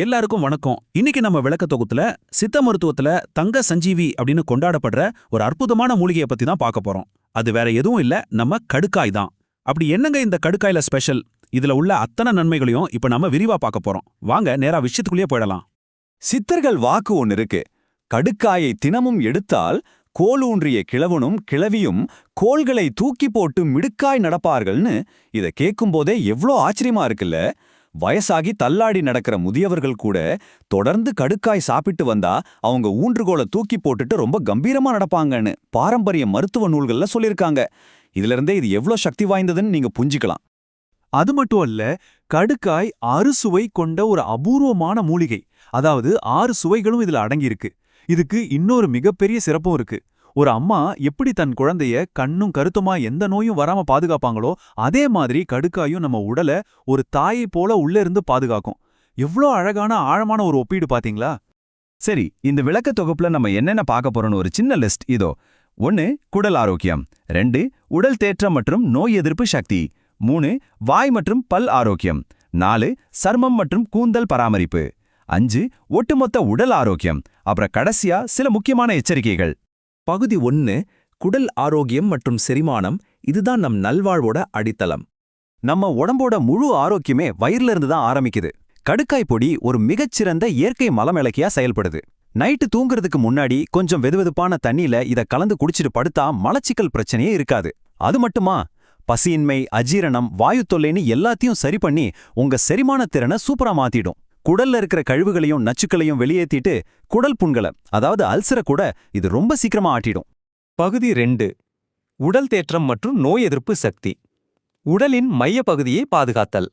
எல்லாருக்கும் வணக்கம். இன்னைக்கு நம்ம விளக்க தொகுத்துல சித்த மருத்துவத்துல தங்க சஞ்சீவி அப்படின்னு கொண்டாடப்படுற ஒரு அற்புதமான மூலிகையை பத்தி தான் பார்க்க போறோம். அது வேற எதுவும் இல்ல, நம்ம கடுக்காய் தான். அப்படி என்னங்க இந்த கடுக்காயில ஸ்பெஷல்? இதுல உள்ள அத்தனை நன்மைகளையும் இப்ப நம்ம விரிவா பார்க்க போறோம். வாங்க நேரா விஷயத்துக்குள்ளேயே போயிடலாம். சித்தர்கள் வாக்கு ஒன்னு இருக்கு. கடுக்காயை தினமும் எடுத்தால் கோலூன்றிய கிழவனும் கிழவியும் கோள்களை தூக்கி போட்டு மிடுக்காய் நடப்பார்கள்னு. இத கேட்கும் போதே எவ்ளோ ஆச்சரியமா இருக்குல்ல. வயசாகி தள்ளாடி நடக்கிற முதியவர்கள் கூட தொடர்ந்து கடுக்காய் சாப்பிட்டு வந்தா அவங்க ஊன்றுகோலை தூக்கி போட்டுட்டு ரொம்ப கம்பீரமா நடப்பாங்கன்னு பாரம்பரிய மருத்துவ நூல்கள்ல சொல்லியிருக்காங்க. இதுல இருந்தே இது எவ்வளவு சக்தி வாய்ந்ததுன்னு நீங்க புரிஞ்சுக்கலாம். அது மட்டும் அல்ல, கடுக்காய் 6 சுவை கொண்ட ஒரு அபூர்வமான மூலிகை. அதாவது 6 சுவைகளும் இதுல அடங்கியிருக்கு. இதுக்கு இன்னொரு மிகப்பெரிய சிறப்பும் இருக்கு. ஒரு அம்மா எப்படி தன் குழந்தைய கண்ணும் கருத்துமா எந்த நோயும் வராம பாதுகாப்பாங்களோ, அதே மாதிரி கடுக்காயும் நம்ம உடலை ஒரு தாயை போல உள்ள இருந்து பாதுகாக்கும். எவ்ளோ அழகான ஆழமான ஒரு ஒப்பீடு பாத்தீங்களா? சரி, இந்த விளக்க தொகுப்புல நம்ம என்னென்ன பார்க்க போறோம்னு ஒரு சின்ன லிஸ்ட் இதோ. 1. குடல் ஆரோக்கியம். 2. உடல் தேற்றம் மற்றும் நோய் எதிர்ப்பு சக்தி. 3. வாய் மற்றும் பல் ஆரோக்கியம். 4. சர்மம் மற்றும் கூந்தல் பராமரிப்பு. 5. ஒட்டுமொத்த உடல் ஆரோக்கியம். அப்புறம் கடைசியா சில முக்கியமான எச்சரிக்கைகள். பகுதி 1. குடல் ஆரோக்கியம் மற்றும் செரிமானம். இதுதான் நம் நல்வாழ்வோட அடித்தளம். நம்ம உடம்போட முழு ஆரோக்கியமே வயிறுல இருந்து தான் ஆரம்பிக்குது. கடுக்காய் பொடி ஒரு மிகச்சிறந்த இயற்கை மலமிளக்கியா செயல்படுது. நைட்டு தூங்குறதுக்கு முன்னாடி கொஞ்சம் வெதுவெதுப்பான தண்ணியில இத கலந்து குடிச்சிட்டு படுத்தா மலச்சிக்கல் பிரச்சனையே இருக்காது. அது மட்டுமா, பசியின்மை, அஜீரணம், வாயு தொல்லைன்னு எல்லாத்தையும் சரி பண்ணி உங்க செரிமான திறனை சூப்பரா மாத்திடும். குடல்ல இருக்கிற கழிவுகளையும் நச்சுக்களையும் வெளியேத்திட்டு குடல் புண்களை, அதாவது அல்சரை கூட இது ரொம்ப சீக்கிரமா ஆட்டிடும். பகுதி 2. உடல் தேற்றம் மற்றும் நோய் எதிர்ப்பு சக்தி. உடலின் மைய பகுதியை பாதுகாத்தல்.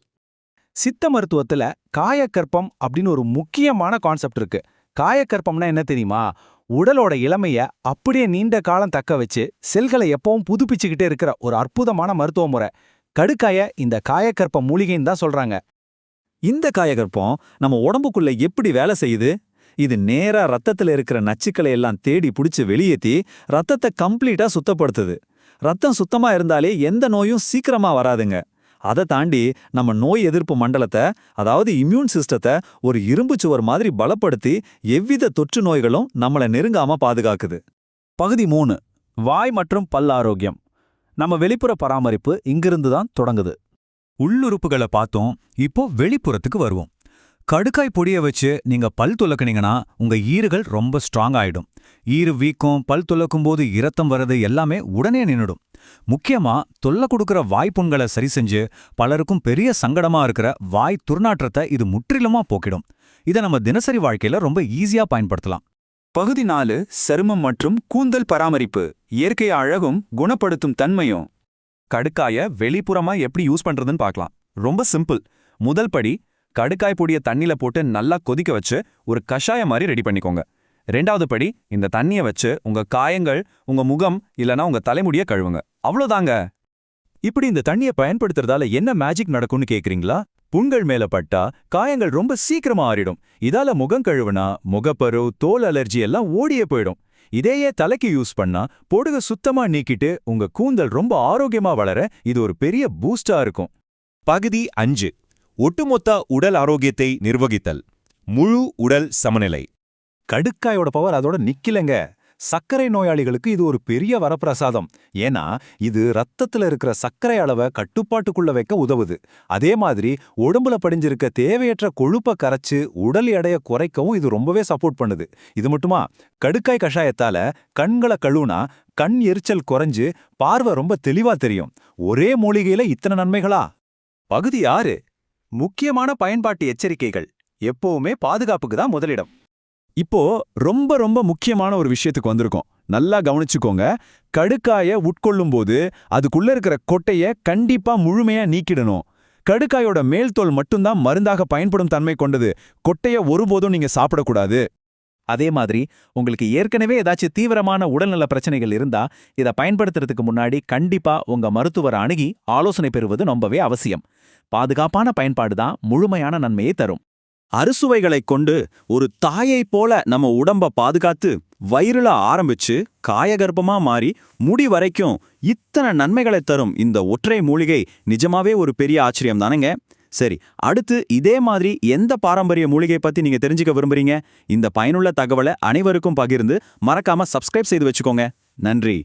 சித்த மருத்துவத்துல காயக்கற்பம் அப்படின்னு ஒரு முக்கியமான கான்செப்ட் இருக்கு. காயக்கற்பம்னா என்ன தெரியுமா? உடலோட இளமைய அப்படியே நீண்ட காலம் தக்க வச்சு செல்களை எப்பவும் புதுப்பிச்சுக்கிட்டே இருக்கிற ஒரு அற்புதமான மருத்துவ முறை. கடுக்காய இந்த காயக்கற்ப மூலிகைன்னு தான் சொல்றாங்க. இந்த காயகற்பம் நம்ம உடம்புக்குள்ள எப்படி வேலை செய்யுது? இது நேரா ரத்தத்துல இருக்கிற நச்சுக்களை எல்லாம் தேடி பிடிச்சு வெளியேத்தி ரத்தத்தை கம்ப்ளீட்டா சுத்தப்படுத்துது. ரத்தம் சுத்தமா இருந்தாலே எந்த நோயும் சீக்கிரமா வராதுங்க. அதை தாண்டி நம்ம நோய் எதிர்ப்பு மண்டலத்தை, அதாவது இம்யூன் சிஸ்டத்தை ஒரு இரும்பு சுவர் மாதிரி பலப்படுத்தி எவ்வித தொற்று நோய்களும் நம்மளை நெருங்காம பாதுகாக்குது. பகுதி 3. வாய் மற்றும் பல் ஆரோக்கியம். நம்ம வெளிப்புற பராமரிப்பு இங்கிருந்து தான் தொடங்குது. உள்ளுறுப்புகளை பார்த்தோம், இப்போ வெளிப்புறத்துக்கு வருவோம். கடுக்காய் பொடியை வச்சு நீங்க பல் துலக்குனீங்கன்னா உங்க ஈறுகள் ரொம்ப ஸ்ட்ராங் ஆயிடும். ஈறு வீக்கம், பல் துலக்கும் போது இரத்தம் வர்றது எல்லாமே உடனே நின்னுடும். முக்கியமா தொல்லை கொடுக்கிற வாய்ப்புண்களை சரி செஞ்சு பலருக்கும் பெரிய சங்கடமா இருக்கிற வாய் துர்நாற்றத்தை இது முற்றிலுமா போக்கிடும். இதை நம்ம தினசரி வாழ்க்கையில ரொம்ப ஈஸியா பயன்படுத்தலாம். பகுதி 4. சருமம் மற்றும் கூந்தல் பராமரிப்பு. இயற்கை அழகும் குணப்படுத்தும் தன்மையும். கடுக்காய வெளிப்புறமா எப்படி யூஸ் பண்றதுன்னு பார்க்கலாம். ரொம்ப சிம்பிள். முதல் படி, கடுக்காய் பொடியை தண்ணில போட்டு நல்லா கொதிக்க வச்சு ஒரு கஷாய மாதிரி ரெடி பண்ணிக்கோங்க. 2வது படி, இந்த தண்ணியை வச்சு உங்க காயங்கள், உங்க முகம் இல்லனா உங்க தலைமுடிய கழுவுங்க. அவ்வளோதாங்க. இப்படி இந்த தண்ணியை பயன்படுத்துறதால என்ன மேஜிக் நடக்கும்னு கேக்குறீங்களா? புண்கள் மேல பட்டா காயங்கள் ரொம்ப சீக்கிரமா ஆறிடும். இதால முகம் கழுவுனா முகப்பரு, தோல் அலர்ஜி எல்லாம் ஓடியே போயிடும். இதையே தலைக்கு யூஸ் பண்ணா பொடுக சுத்தமா நீக்கிட்டு உங்க கூந்தல் ரொம்ப ஆரோக்கியமா வளர இது ஒரு பெரிய பூஸ்டா இருக்கும். பகுதி 5. ஒட்டுமொத்த உடல் ஆரோக்கியத்தை நிர்வகித்தல். முழு உடல் சமநிலை. கடுக்காயோட பவர் அதோட நிக்கலங்க. சர்க்கரை நோயாளிகளுக்கு இது ஒரு பெரிய வரப்பிரசாதம். ஏன்னா இது ரத்தத்துல இருக்கிற சர்க்கரை அளவை கட்டுப்பாட்டுக்குள்ள வைக்க உதவுது. அதே மாதிரி உடம்புல படிஞ்சிருக்க தேவையற்ற கொழுப்பை கரைச்சு உடல் எடையை குறைக்கவும் இது ரொம்பவே சப்போர்ட் பண்ணுது. இது மட்டுமா, கடுக்காய் கஷாயத்தால கண்களை கழுவுனா கண் எரிச்சல் குறைஞ்சு பார்வை ரொம்ப தெளிவா தெரியும். ஒரே மூலிகையில இத்தனை நன்மைகளா? பகுதி 6. முக்கியமான பயன்பாட்டு எச்சரிக்கைகள். எப்பவுமே பாதுகாப்புக்கு தான் முதலிடம். இப்போ ரொம்ப ரொம்ப முக்கியமான ஒரு விஷயத்துக்கு வந்திருக்கோம். நல்லா கவனிச்சுக்கோங்க. கடுக்காயை உட்கொள்ளும் போது அதுக்குள்ள இருக்கிற கொட்டைய கண்டிப்பா முழுமையா நீக்கிடணும். கடுக்காயோட மேல் தோல் மட்டும்தான் மருந்தாக பயன்படும் தன்மை கொண்டது. கொட்டைய ஒருபோதும் நீங்க சாப்பிடக்கூடாது. அதே மாதிரி உங்களுக்கு ஏற்கனவே ஏதாச்சும் தீவிரமான உடல்நல பிரச்சனைகள் இருந்தா இதை பயன்படுத்துறதுக்கு முன்னாடி கண்டிப்பா உங்க மருத்துவரை அணுகி ஆலோசனை பெறுவது ரொம்பவே அவசியம். பாதுகாப்பான பயன்பாடு தான் முழுமையான நன்மையை தரும். அறுசுவைகளைக் கொண்டு ஒரு தாயைப் போல நம்ம உடம்ப பாதுகாத்து வயிறுல ஆரம்பிச்சு காயகர்ப்பமா மாறி முடி வரைக்கும் இத்தனை நன்மைகளை தரும் இந்த ஒற்றை மூலிகை நிஜமாவே ஒரு பெரிய ஆச்சரியம் தானேங்க. சரி, அடுத்து இதே மாதிரி எந்த பாரம்பரிய மூலிகை பத்தி நீங்க தெரிஞ்சுக்க விரும்புறீங்க? இந்த பயனுள்ள தகவலை அனைவருக்கும் பகிர்ந்து மறக்காம சப்ஸ்கிரைப் செய்து வச்சுக்கோங்க. நன்றி.